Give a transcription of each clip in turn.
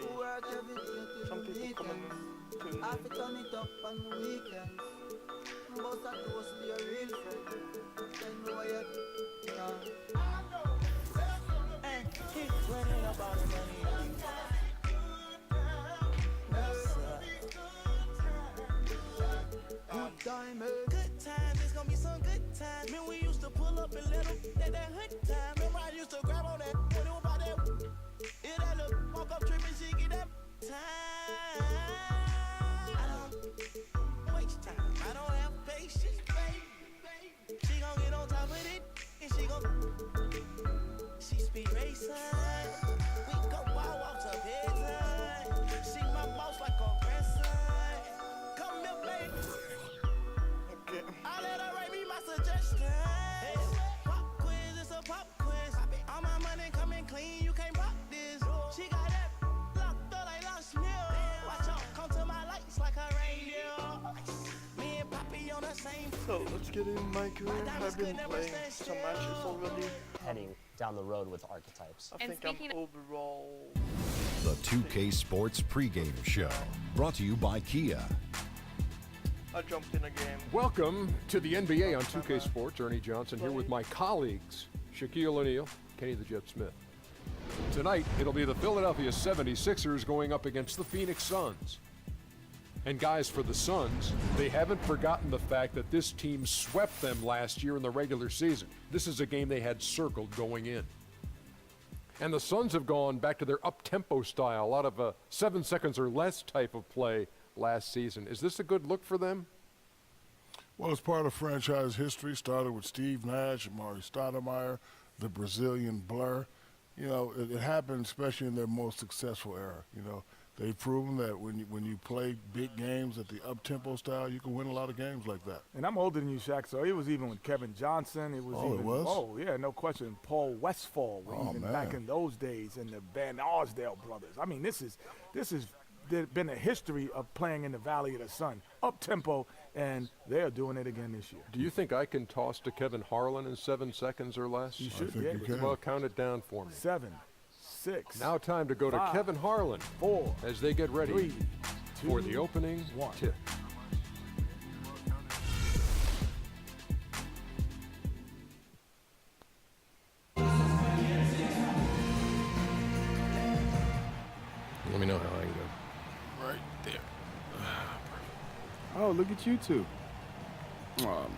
be. Some people come and tune in. Turn it up on the weekend. Most of those be a real friend. Tell me why you hey, keep running about the money. Good time, good times, it's gonna be some good times. Man, we used to pull up and let them that hood time. Remember I used to grab on that when it was about that. It that look, walk up tripping, she get that time. I don't waste time, I don't have patience, baby. She gon' get on top of it, and she speed racing. We go walk to bedtime. She my boss like a grandson. Come here, baby. Okay. I let her write me my suggestion. Hey, pop quiz, it's a pop quiz. All my money coming clean, you can't rock this. She got that locked up like lost meal. Watch out, come to my lights like a reindeer. Me and Poppy on the same. So let's get in MyCareer. I've been playing some matches already. Heading down the road with archetypes. I think I'm overall. The 2K Sports pregame show, brought to you by Kia. I jumped in a game. Welcome to the NBA on 2K Sports. Ernie Johnson here with my colleagues, Shaquille O'Neal, Kenny the Jet Smith. Tonight, it'll be the Philadelphia 76ers going up against the Phoenix Suns. And guys, for the Suns, they haven't forgotten the fact that this team swept them last year in the regular season. This is a game they had circled going in. And the Suns have gone back to their up-tempo style, a lot of 7 seconds or less type of play last season. Is this a good look for them? Well, it's part of franchise history. Started with Steve Nash, Amari Stoudemire, the Brazilian Blur. You know, it happened especially in their most successful era. You know, they've proven that when you play big games at the up-tempo style, you can win a lot of games like that. And I'm older than you, Shaq, so it was even with Kevin Johnson. It was it was? Oh, yeah, no question. Paul Westphal, back in those days, and the Van Arsdale brothers. I mean, this is there's been a history of playing in the Valley of the Sun, up-tempo, and they're doing it again this year. Do you think I can toss to Kevin Harlan in 7 seconds or less? You should think be you able can. to. Well, count it down for me. 7, 6. Now time to go to 5, Kevin Harlan 4 as they get ready 3, 2, for the opening 1. tip. Let me know how I can go. Right there. Oh, look at you two. Oh, man.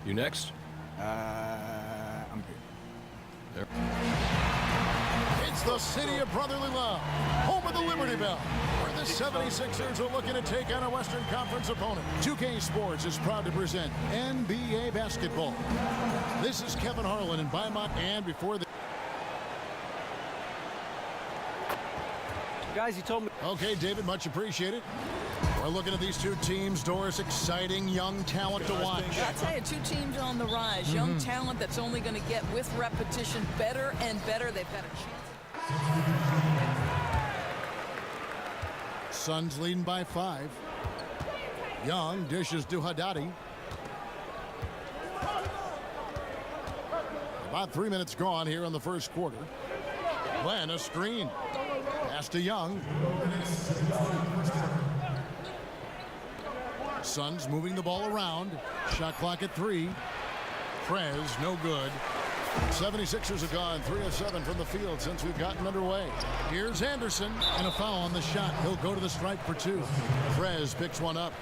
You next? I'm good. It's the city of brotherly love, home of the Liberty Bell, where the 76ers are looking to take on a Western Conference opponent. 2K Sports is proud to present NBA basketball. This is Kevin Harlan and Beaumont, and before the... Guys, you told me. Okay, David, much appreciated. We're looking at these two teams, Doris, exciting young talent to watch. I tell you, two teams on the rise. Young talent that's only going to get, with repetition, better and better. They've got a chance. Suns leading by 5. Young dishes to Haddadi. About 3 minutes gone here in the first quarter. Glenn, a screen. Pass to Young. Suns moving the ball around. Shot clock at 3. Prez, no good. 76ers have gone 3 of 7 from the field since we've gotten underway. Here's Anderson, and a foul on the shot. He'll go to the stripe for 2. Prez picks one up.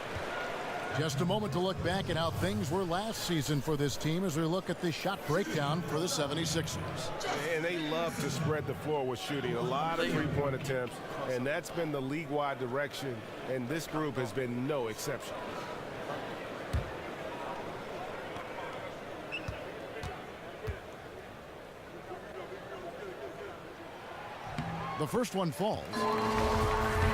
Just a moment to look back at how things were last season for this team as we look at the shot breakdown for the 76ers. And they love to spread the floor with shooting. A lot of three-point attempts, and that's been the league-wide direction, and this group has been no exception. The first one falls.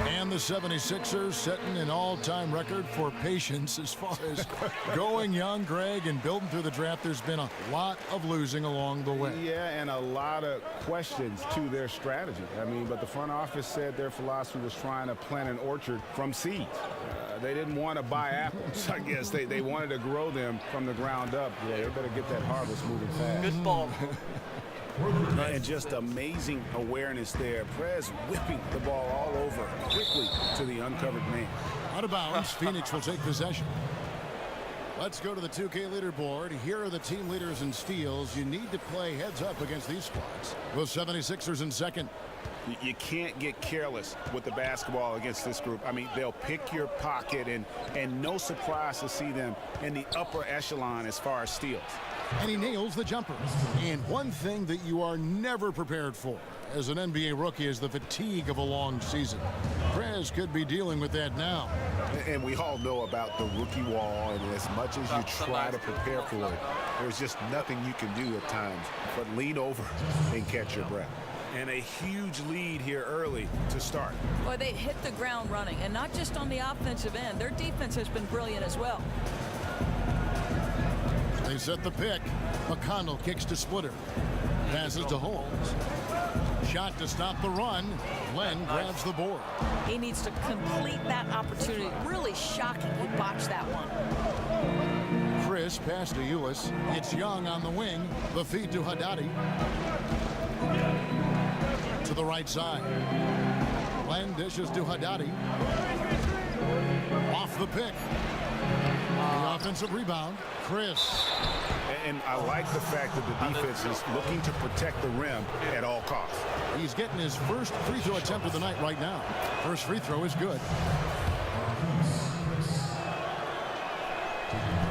And the 76ers setting an all-time record for patience as far as going young, Greg, and building through the draft. There's been a lot of losing along the way. Yeah, and a lot of questions to their strategy. I mean, but the front office said their philosophy was trying to plant an orchard from seeds. They didn't want to buy apples, I guess. They wanted to grow them from the ground up. Yeah, they better get that harvest moving fast. Good ball. And just amazing awareness there. Prez whipping the ball all over quickly to the uncovered man. Out of bounds, Phoenix will take possession. Let's go to the 2K leaderboard. Here are the team leaders in steals. You need to play heads up against these squads. The 76ers in second. You can't get careless with the basketball against this group. I mean, they'll pick your pocket, and no surprise to see them in the upper echelon as far as steals. And he nails the jumper. And one thing that you are never prepared for as an NBA rookie is the fatigue of a long season. Prez could be dealing with that now. And we all know about the rookie wall, and as much as you try to prepare for it, there's just nothing you can do at times but lean over and catch your breath. And a huge lead here early to start. Boy, they hit the ground running, and not just on the offensive end. Their defense has been brilliant as well. They set the pick. McConnell kicks to Splitter. Passes to Holmes. Shot to stop the run. Len grabs the board. He needs to complete that opportunity. Really shocking he botched that one. Chris pass to Ulis. It's Young on the wing. The feed to Haddadi. To the right side. Len dishes to Haddadi. Off the pick. The offensive rebound. Chris. And I like the fact that the defense is looking to protect the rim at all costs. He's getting his first free throw attempt of the night right now. First free throw is good.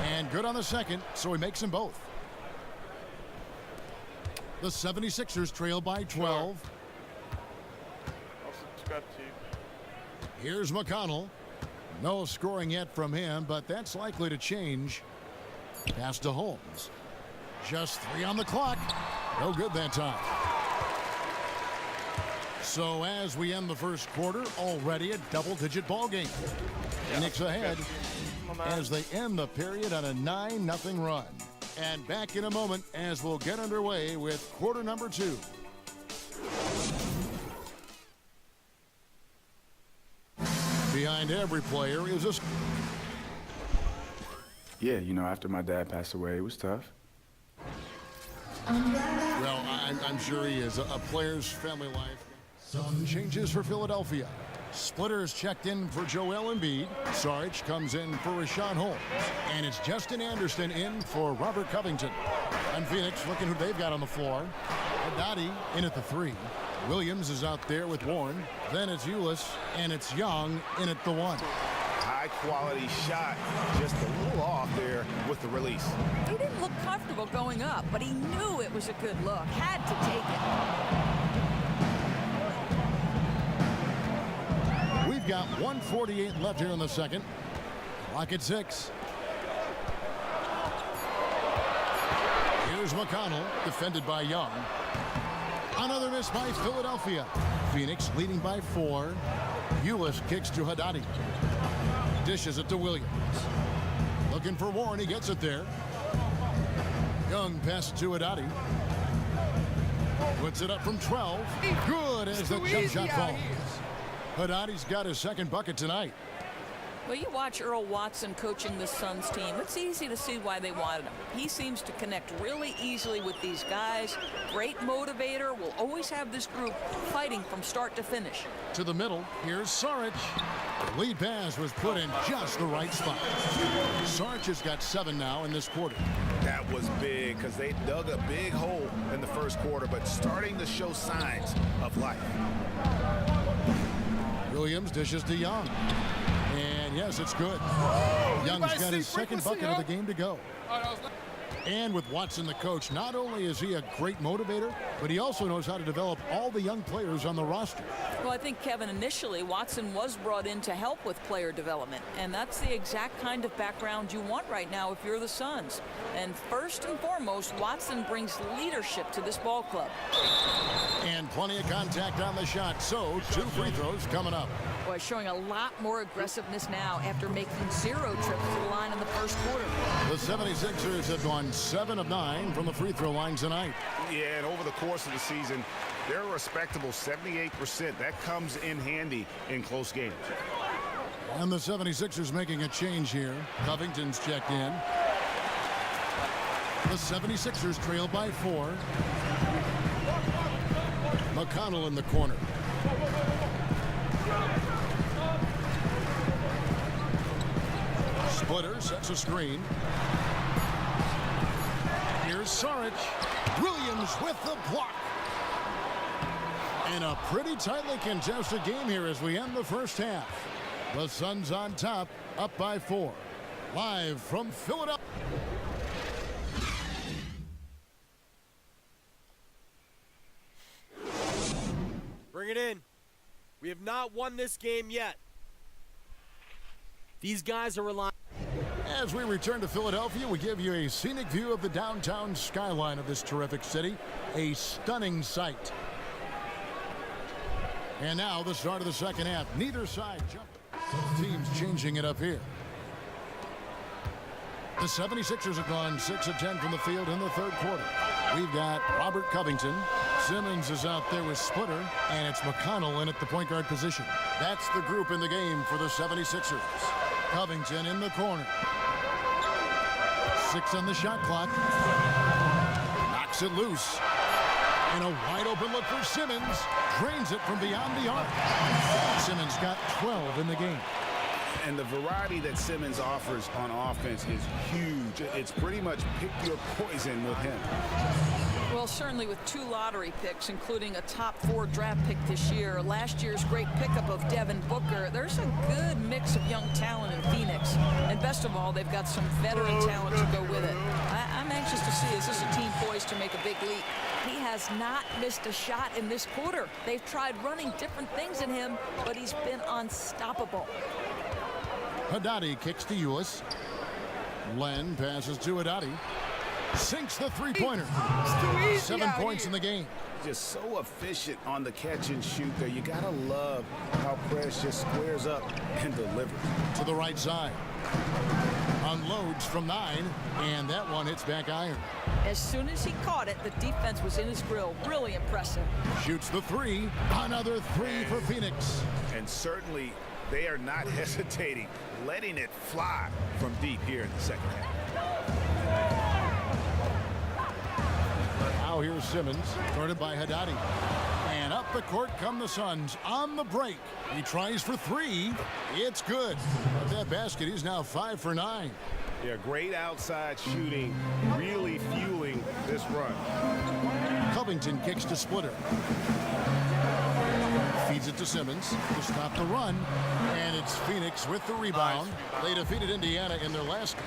And good on the second, so he makes them both. The 76ers trail by 12. I'll subscribe to you. Here's McConnell. No scoring yet from him, but that's likely to change. Pass to Holmes. Just 3 on the clock. No good that time. So as we end the first quarter, already a double-digit ball game. Phoenix ahead as they end the period on a 9-0 run. And back in a moment as we'll get underway with quarter number 2. Behind every player is a... Yeah, you know, after my dad passed away, it was tough. Well, I'm sure he is. A player's family life. Some changes for Philadelphia. Splitter's checked in for Joel Embiid. Sarge comes in for Rashawn Holmes. And it's Justin Anderson in for Robert Covington. And Phoenix looking who they've got on the floor. Haddadi in at the 3. Williams is out there with Warren. Then it's Ulis, and it's Young in at the 1. High-quality shot, just a little off there with the release. He didn't look comfortable going up, but he knew it was a good look. Had to take it. We've got 1:48 left here in the second. Clock at 6. Here's McConnell, defended by Young. Another miss by Philadelphia. Phoenix leading by 4. Ulis kicks to Haddadi. Dishes it to Williams. Looking for Warren. He gets it there. Young pass to Haddadi. Puts it up from 12. Good as the jump shot falls. Haddadi's got his second bucket tonight. Well, you watch Earl Watson coaching the Suns team. It's easy to see why they wanted him. He seems to connect really easily with these guys. Great motivator. Will always have this group fighting from start to finish. To the middle. Here's Saric. The lead pass was put in just the right spot. Saric has got 7 now in this quarter. That was big because they dug a big hole in the first quarter, but starting to show signs of life. Williams dishes to Young. And yes, it's good. Young's got his second bucket of the game to go. And with Watson, the coach, not only is he a great motivator, but he also knows how to develop all the young players on the roster. Well, I think, Kevin, initially Watson was brought in to help with player development, and that's the exact kind of background you want right now if you're the Suns. And first and foremost, Watson brings leadership to this ball club. And plenty of contact on the shot, so 2 free throws coming up. Boy, showing a lot more aggressiveness now after making 0 trips to the line in the first quarter. The 76ers have gone 7 of 9 from the free throw line tonight. Yeah, and over the course of the season, they're a respectable 78%. That comes in handy in close games. And the 76ers making a change here. Covington's checked in. The 76ers trail by 4. McConnell in the corner. Splitter sets a screen. Here's Saric. Williams with the block. And a pretty tightly contested game here as we end the first half. The Suns on top, up by 4. Live from Philadelphia. Bring it in. We have not won this game yet. These guys are relying. As we return to Philadelphia, we give you a scenic view of the downtown skyline of this terrific city. A stunning sight. And now the start of the second half. Neither side jumping. Teams changing it up here. The 76ers have gone 6 of 10 from the field in the third quarter. We've got Robert Covington. Simmons is out there with Splitter, and it's McConnell in at the point guard position. That's the group in the game for the 76ers. Covington in the corner. 6 on the shot clock. Knocks it loose. And a wide open look for Simmons. Drains it from beyond the arc. Simmons got 12 in the game. And the variety that Simmons offers on offense is huge. It's pretty much pick your poison with him. Well, certainly with 2 lottery picks, including a top 4 draft pick this year, last year's great pickup of Devin Booker, there's a good mix of young talent in Phoenix. And best of all, they've got some veteran talent to go with it. I'm anxious to see, is this a team poised to make a big leap? He has not missed a shot in this quarter. They've tried running different things in him, but he's been unstoppable. Haddadi kicks to Ulis. Len passes to Haddadi. Sinks the three-pointer. 7 points in the game. Just so efficient on the catch and shoot there. You gotta love how Press just squares up and delivers. To the right side. Unloads from 9, and that one hits back iron. As soon as he caught it, the defense was in his grill. Really impressive. Shoots the 3. Another 3 for Phoenix. And certainly they are not hesitating, letting it fly from deep here in the second half. Now here's Simmons, guarded by Haddadi. And up the court come the Suns on the break. He tries for 3. It's good. But that basket is now 5 for 9. Yeah, great outside shooting, really fueling this run. Covington kicks to Splitter. Feeds it to Simmons to stop the run. And it's Phoenix with the rebound. They defeated Indiana in their last game.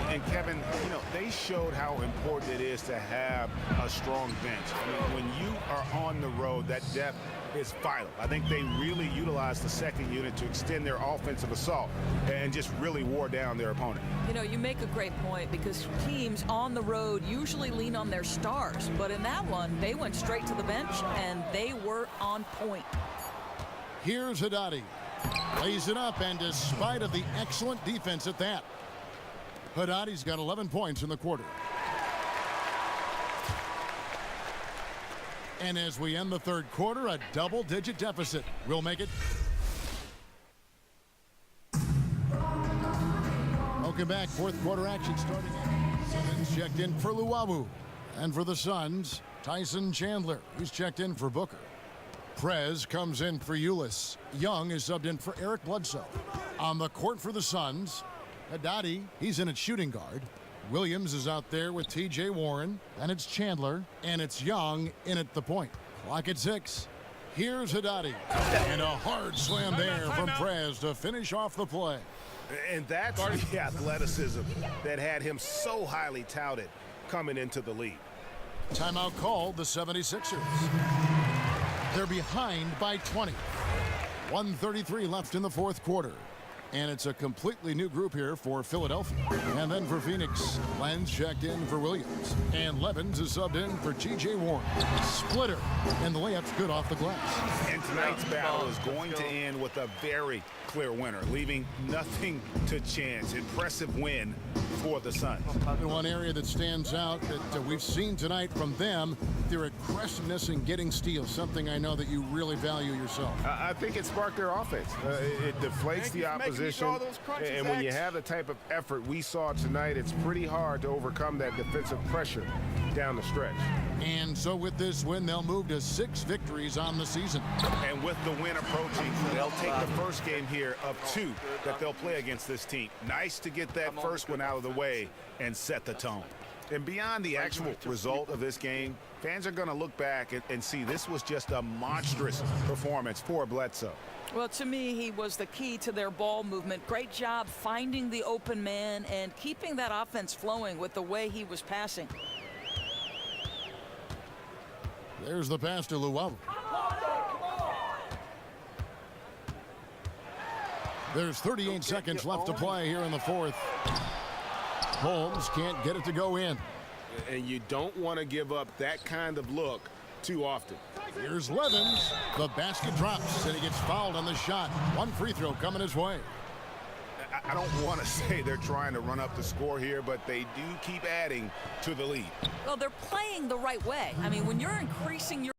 And Kevin, you know, they showed how important it is to have a strong bench. I mean, when you are on the road, that depth is vital. I think they really utilized the second unit to extend their offensive assault and just really wore down their opponent. You know, you make a great point because teams on the road usually lean on their stars. But in that one, they went straight to the bench and they were on point. Here's Haddadi. Lays it up, and despite of the excellent defense at that, Haddadi's got 11 points in the quarter. And as we end the third quarter, a double-digit deficit will make it. Welcome back. Fourth quarter action starting. Simmons checked in for Luwawu. And for the Suns, Tyson Chandler, who's checked in for Booker. Prez comes in for Ulis. Young is subbed in for Eric Bledsoe. On the court for the Suns, Haddadi, he's in at shooting guard. Williams is out there with T.J. Warren. And it's Chandler. And it's Young in at the point. Clock at 6. Here's Haddadi. And a hard slam there from Prez to finish off the play. And that's the athleticism that had him so highly touted coming into the league. Timeout called the 76ers. They're behind by 20. 1:33 left in the fourth quarter. And it's a completely new group here for Philadelphia. And then for Phoenix, Len's checked in for Williams. And Levens is subbed in for T.J. Warren. Splitter. And the layup's good off the glass. And tonight's battle is going to end with a very clear winner, leaving nothing to chance. Impressive win for the Suns. And one area that stands out that we've seen tonight from them, their aggressiveness in getting steals, something I know that you really value yourself. I think it sparked their offense. It deflates the opposition. position. And when you have the type of effort we saw tonight, it's pretty hard to overcome that defensive pressure down the stretch. And so with this win, they'll move to 6 victories on the season. And with the win approaching, they'll take the first game here of 2 that they'll play against this team. Nice to get that first one out of the way and set the tone. And beyond the actual result of this game, fans are going to look back and see this was just a monstrous performance for Bledsoe. Well, to me, he was the key to their ball movement. Great job finding the open man and keeping that offense flowing with the way he was passing. There's the pass to Luau. There's 38 seconds left to play here in the 4th. Holmes can't get it to go in. And you don't want to give up that kind of look too often. Here's Levins. The basket drops, and he gets fouled on the shot. 1 free throw coming his way. I don't want to say they're trying to run up the score here, but they do keep adding to the lead. Well, they're playing the right way. I mean, when you're increasing your